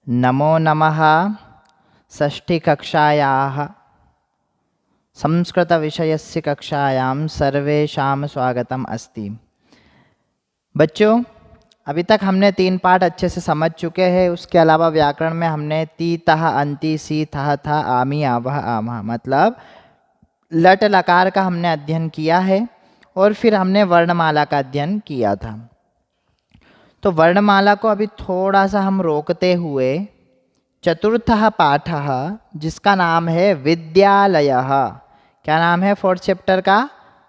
नमो नमः। षष्ठीकक्षायाः संस्कृतविषयस्य कक्षायां सर्वेषां स्वागतम् अस्ति। बच्चों, अभी तक हमने 3 पाठ अच्छे से समझ चुके हैं। उसके अलावा व्याकरण में हमने ती तह अंति सी थह था आमी आवह आमह मतलब लट लकार का हमने अध्ययन किया है और फिर हमने वर्णमाला का अध्ययन किया था। तो वर्णमाला को अभी थोड़ा सा हम रोकते हुए चतुर्थः पाठः जिसका नाम है विद्यालयः, क्या नाम है 4th चैप्टर का?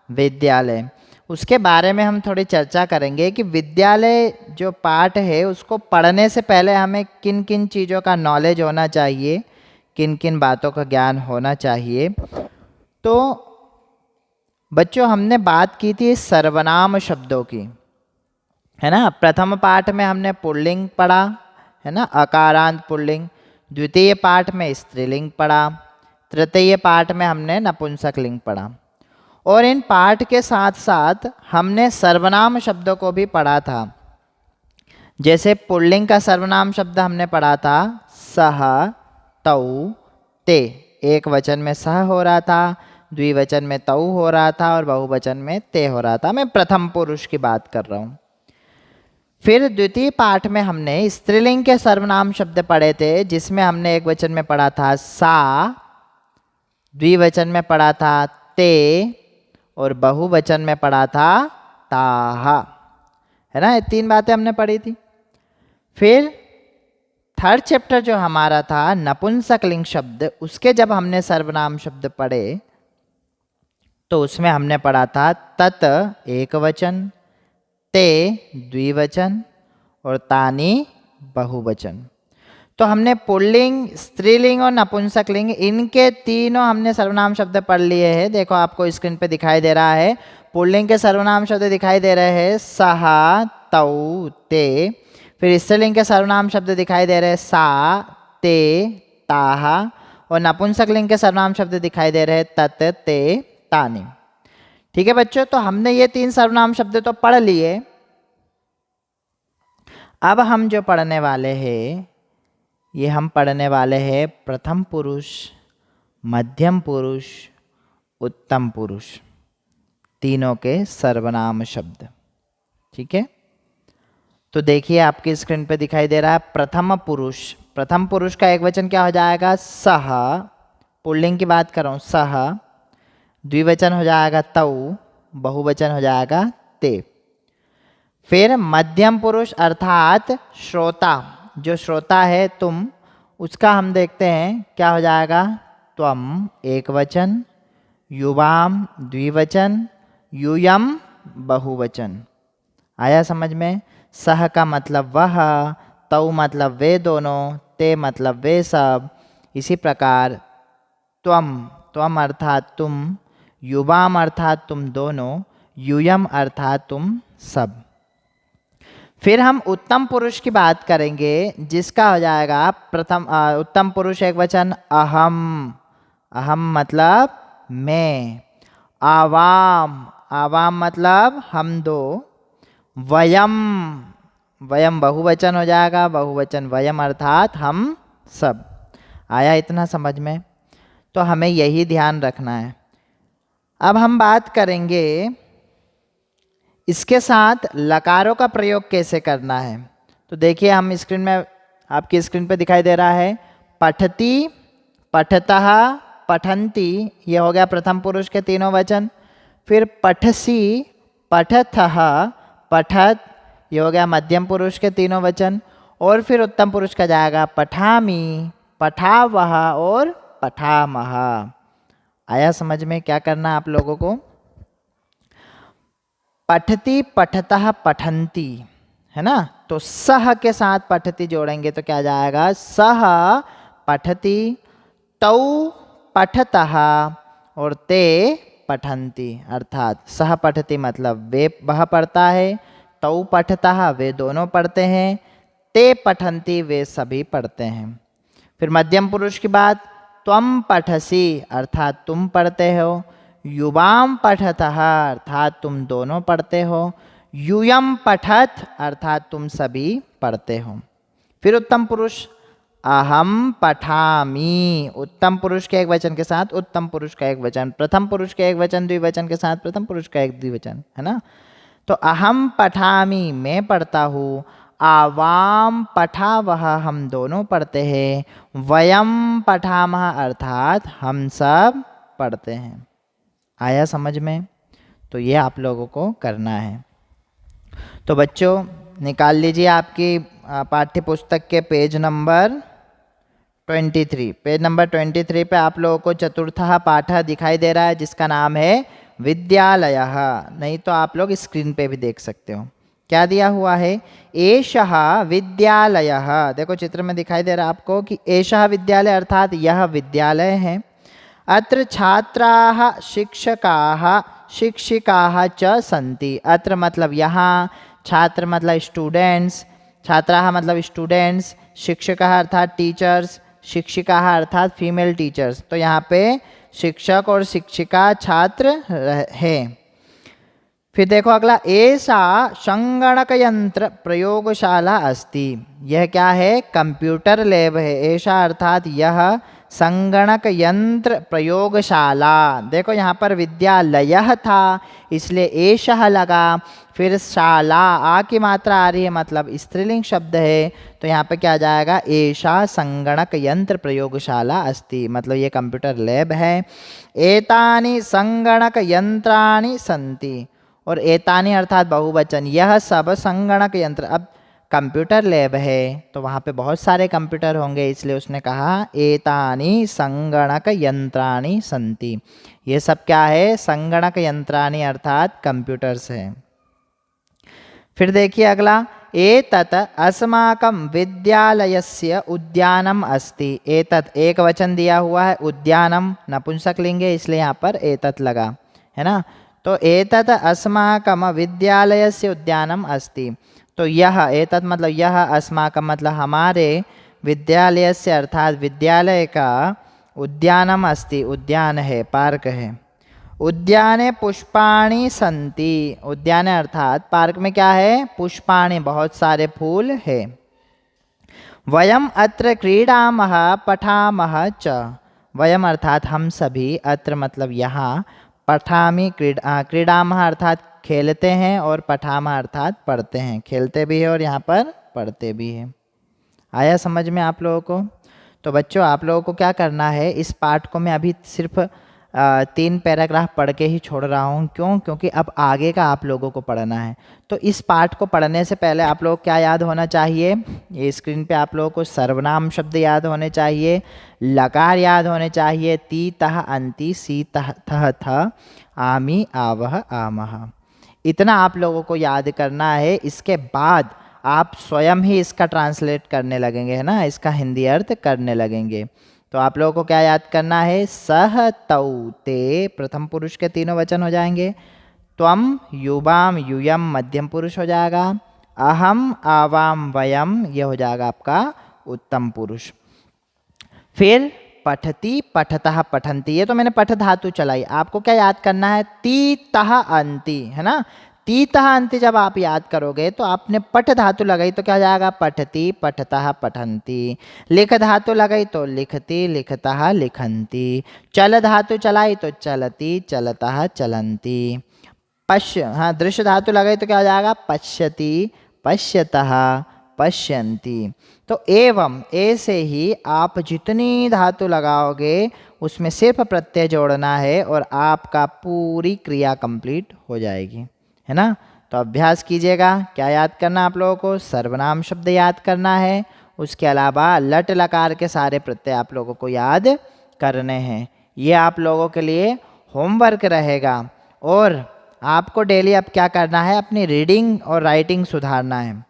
विद्यालय। उसके बारे में हम थोड़ी चर्चा करेंगे कि विद्यालय जो पाठ है उसको पढ़ने से पहले हमें किन किन चीज़ों का नॉलेज होना चाहिए, किन किन बातों का ज्ञान होना चाहिए। तो बच्चों, हमने बात की थी सर्वनाम शब्दों की, है ना। प्रथम पाठ में हमने पुल्लिंग पढ़ा, है ना, अकारांत पुल्लिंग। द्वितीय पाठ में स्त्रीलिंग पढ़ा। तृतीय पाठ में हमने नपुंसक लिंग पढ़ा। और इन पाठ के साथ साथ हमने सर्वनाम शब्दों को भी पढ़ा था। जैसे पुल्लिंग का सर्वनाम शब्द हमने पढ़ा था सह, तौ, ते। एक वचन में सह हो रहा था, द्विवचन में तौ हो रहा था और बहुवचन में ते हो रहा था। मैं प्रथम पुरुष की बात कर रहा हूँ। फिर द्वितीय पाठ में हमने स्त्रीलिंग के सर्वनाम शब्द पढ़े थे, जिसमें हमने एक वचन में पढ़ा था सा, द्विवचन में पढ़ा था ते और बहुवचन में पढ़ा था ताह, है ना। ये 3 बातें हमने पढ़ी थी। फिर 3rd चैप्टर जो हमारा था नपुंसक लिंग शब्द, उसके जब हमने सर्वनाम शब्द पढ़े तो उसमें हमने पढ़ा था तत् एक वचन, ते द्विवचन और तानी बहुवचन। तो हमने पुल्लिंग, स्त्रीलिंग और नपुंसक लिंग, इनके तीनों हमने सर्वनाम शब्द पढ़ लिए हैं। देखो आपको स्क्रीन पे दिखाई दे रहा है। पुल्लिंग के सर्वनाम शब्द दिखाई दे रहे हैं सह, तौ, ते। फिर स्त्रीलिंग के सर्वनाम शब्द दिखाई दे रहे हैं सा, ते, ताह। और नपुंसक लिंग के सर्वनाम शब्द दिखाई दे रहे हैं तत्, ते, तानी। ठीक है बच्चों, तो हमने ये 3 सर्वनाम शब्द तो पढ़ लिए। अब हम जो पढ़ने वाले हैं, ये हम पढ़ने वाले हैं प्रथम पुरुष, मध्यम पुरुष, उत्तम पुरुष, तीनों के सर्वनाम शब्द। ठीक है, तो देखिए आपकी स्क्रीन पे दिखाई दे रहा है प्रथम पुरुष। प्रथम पुरुष का एक वचन क्या हो जाएगा? सह। पुल्लिंग की बात कर रहा हूँ, सह। द्विवचन हो जाएगा तौ, बहुवचन हो जाएगा ते। फिर मध्यम पुरुष अर्थात श्रोता, जो श्रोता है तुम, उसका हम देखते हैं क्या हो जाएगा? त्वम एक वचन, युवाम द्विवचन, यूयम बहुवचन। आया समझ में? सह का मतलब वह, तौ मतलब वे दोनों, ते मतलब वे सब। इसी प्रकार त्वम, त्वम अर्थात तुम, युवाम अर्थात तुम दोनों, यूयम अर्थात तुम सब। फिर हम उत्तम पुरुष की बात करेंगे, जिसका हो जाएगा प्रथम उत्तम पुरुष एक वचन अहम। अहम मतलब मैं। आवाम, आवाम मतलब हम दो। वयम, वयम बहुवचन हो जाएगा, बहुवचन वयम अर्थात हम सब। आया इतना समझ में? तो हमें यही ध्यान रखना है। अब हम बात करेंगे इसके साथ लकारों का प्रयोग कैसे करना है। तो देखिए हम स्क्रीन में, आपकी स्क्रीन पे दिखाई दे रहा है पठती, पठतः, पठन्ति, ये हो गया प्रथम पुरुष के तीनों वचन। फिर पठसी, पठथः, पठत, ये हो गया मध्यम पुरुष के तीनों वचन। और फिर उत्तम पुरुष का जाएगा पठामी, पठावह और पठामह। आया समझ में क्या करना आप लोगों को? पठती, पठतः, पठन्ति, है ना। तो सह के साथ पठती जोड़ेंगे तो क्या जाएगा? सह पठती, तौ पठतः और ते पठन्ति। अर्थात सह पठती मतलब वे, वह पढ़ता है, तौ पठतः वे दोनों पढ़ते हैं, ते पठन्ति वे सभी पढ़ते हैं। फिर मध्यम पुरुष की बात, त्वम पठसी अर्थात तुम पढ़ते हो, युवाम पठतः अर्थात तुम दोनों पढ़ते हो, यूयम पठत अर्थात तुम सभी पढ़ते हो। फिर उत्तम पुरुष अहम पठामि। उत्तम पुरुष के एक वचन के साथ उत्तम पुरुष का एक वचन, प्रथम पुरुष के एक वचन द्विवचन के साथ प्रथम पुरुष का एक द्विवचन, है ना। तो अहम पठामि, मैं पढ़ता हूँ। आवाम पठावह, हम दोनों पढ़ते हैं। वयम पठामः, अर्थात हम सब पढ़ते हैं। आया समझ में? तो ये आप लोगों को करना है। तो बच्चों निकाल लीजिए आपकी पाठ्य पुस्तक के पेज नंबर 23। पेज नंबर 23 पे आप लोगों को चतुर्थः पाठः दिखाई दे रहा है, जिसका नाम है विद्यालयः। नहीं तो आप लोग स्क्रीन पे भी देख सकते हो। क्या दिया हुआ है? एषः विद्यालयः। देखो चित्र में दिखाई दे रहा है आपको कि एषः विद्यालय अर्थात यह विद्यालय है। अत्र छात्राः शिक्षकाः शिक्षिकाः च सन्ति। अत्र मतलब यहाँ, छात्र मतलब स्टूडेंट्स, छात्राः मतलब स्टूडेंट्स, शिक्षकाः अर्थात टीचर्स, शिक्षिकाः अर्थात फीमेल टीचर्स। तो यहाँ पे शिक्षक और शिक्षिका छात्र हैं। फिर देखो अगला, एषा संगणक यंत्र प्रयोगशाला अस्ति। यह क्या है? कंप्यूटर लैब है। एषा अर्थात यह, संगणक यंत्र प्रयोगशाला। देखो यहाँ पर विद्यालय था इसलिए एषः लगा, फिर शाला, आ की मात्रा आ रही है मतलब स्त्रीलिंग शब्द है, तो यहाँ पे क्या आ जाएगा? एषा संगणक यंत्र प्रयोगशाला अस्ति, मतलब ये कंप्यूटर लैब है। एतानि संगणक यंत्राणि सन्ति, और एतानि अर्थात बहुवचन, यह सब संगणक यंत्र। अब कंप्यूटर लैब है तो वहाँ पे बहुत सारे कंप्यूटर होंगे, इसलिए उसने कहा एतानि संगणक यंत्राणि सन्ति। ये सब क्या है? संगणक यंत्राणि अर्थात कंप्यूटर्स है। फिर देखिए अगला, एतत् अस्माकं विद्यालयस्य उद्यानम अस्ति। एतत् एक वचन दिया हुआ है, उद्यानम नपुंसक लिंग है इसलिए यहाँ पर एतत् लगा, है ना। तो एतत् अस्माकं विद्यालयस्य उद्यानम अस्ति। तो यह, एतत् मतलब यह, अस्माकं मतलब हमारे, विद्यालयस्य अर्थात विद्यालय का, उद्यानम अस्ति उद्यान है, पार्क है। उद्याने पुष्पाणि सन्ति। उद्याने अर्थात पार्क में क्या है? पुष्पाणि, बहुत सारे फूल है। वयम अत्र क्रीडामः पठामः च। वयम अर्थात हम सभी, अत्र मतलब यहाँ, पठामि क्रीडामः अर्थात खेलते हैं, और पठामः अर्थात पढ़ते हैं। खेलते भी है और यहाँ पर पढ़ते भी है। आया समझ में आप लोगों को? तो बच्चों आप लोगों को क्या करना है, इस पाठ को मैं अभी सिर्फ 3 पैराग्राफ पढ़ के ही छोड़ रहा हूँ। क्यों? क्योंकि अब आगे का आप लोगों को पढ़ना है। तो इस पाठ को पढ़ने से पहले आप लोग क्या याद होना चाहिए? ये स्क्रीन पे आप लोगों को सर्वनाम शब्द याद होने चाहिए, लकार याद होने चाहिए, ती तह अंति, सी तह थह थ, आमी आवह आमह। इतना आप लोगों को याद करना है। इसके बाद आप स्वयं ही इसका ट्रांसलेट करने लगेंगे, है ना, इसका हिंदी अर्थ करने लगेंगे। तो आप लोगों को क्या याद करना है? सह तौ ते प्रथम पुरुष के तीनों वचन हो जाएंगे। त्वम युवाम यूयम मध्यम पुरुष हो जाएगा। अहम आवाम वयम ये हो जाएगा आपका उत्तम पुरुष। फिर पठती पठतः पठन्ति, ये तो मैंने पठ धातु चलाई। आपको क्या याद करना है? ती तह अंति, है ना। ती तह अंति जब आप याद करोगे तो आपने पठ धातु लगाई तो क्या हो जाएगा? पठती पठतः पठन्ति। लिख धातु लगाई तो लिखती लिखतः लिखन्ति। चल धातु चलाई तो चलती चलतः चलन्ति। पश्य, हाँ, दृश्य धातु लगाई तो क्या हो जाएगा? पश्यति पश्यतः पश्यन्ति। तो एवं, ऐसे ही आप जितनी धातु लगाओगे उसमें सिर्फ प्रत्यय जोड़ना है और आपका पूरी क्रिया कंप्लीट हो जाएगी, है ना। तो अभ्यास कीजिएगा। क्या याद करना आप लोगों को? सर्वनाम शब्द याद करना है। उसके अलावा लट लकार के सारे प्रत्यय आप लोगों को याद करने हैं। ये आप लोगों के लिए होमवर्क रहेगा। और आपको डेली अब क्या करना है? अपनी रीडिंग और राइटिंग सुधारना है।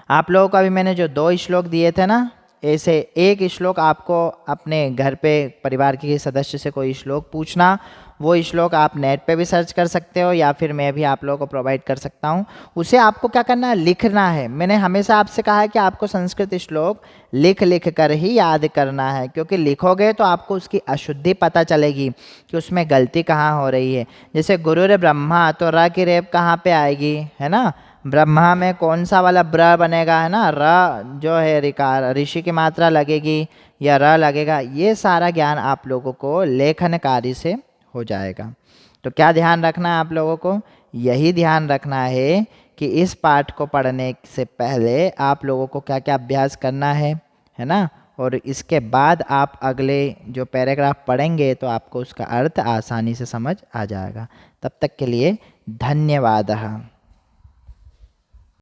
आप लोगों को अभी मैंने जो 2 श्लोक दिए थे ना, ऐसे एक श्लोक आपको अपने घर पे परिवार के सदस्य से कोई श्लोक पूछना, वो श्लोक आप नेट पे भी सर्च कर सकते हो या फिर मैं भी आप लोगों को प्रोवाइड कर सकता हूँ। उसे आपको क्या करना है? लिखना है। मैंने हमेशा आपसे कहा है कि आपको संस्कृत श्लोक लिख लिख कर ही याद करना है, क्योंकि लिखोगे तो आपको उसकी अशुद्धि पता चलेगी कि उसमें गलती कहाँ हो रही है। जैसे गुरुर ब्रह्मा, तो र की रेप कहाँ पे आएगी, है ना? ब्रह्मा में कौन सा वाला ब्र बनेगा, है ना, र जो है रिकार ऋषि की मात्रा लगेगी या र लगेगा, ये सारा ज्ञान आप लोगों को लेखन कार्य से हो जाएगा। तो क्या ध्यान रखना है आप लोगों को, यही ध्यान रखना है कि इस पाठ को पढ़ने से पहले आप लोगों को क्या क्या अभ्यास करना है ना, और इसके बाद आप अगले जो पैराग्राफ पढ़ेंगे तो आपको उसका अर्थ आसानी से समझ आ जाएगा। तब तक के लिए धन्यवाद।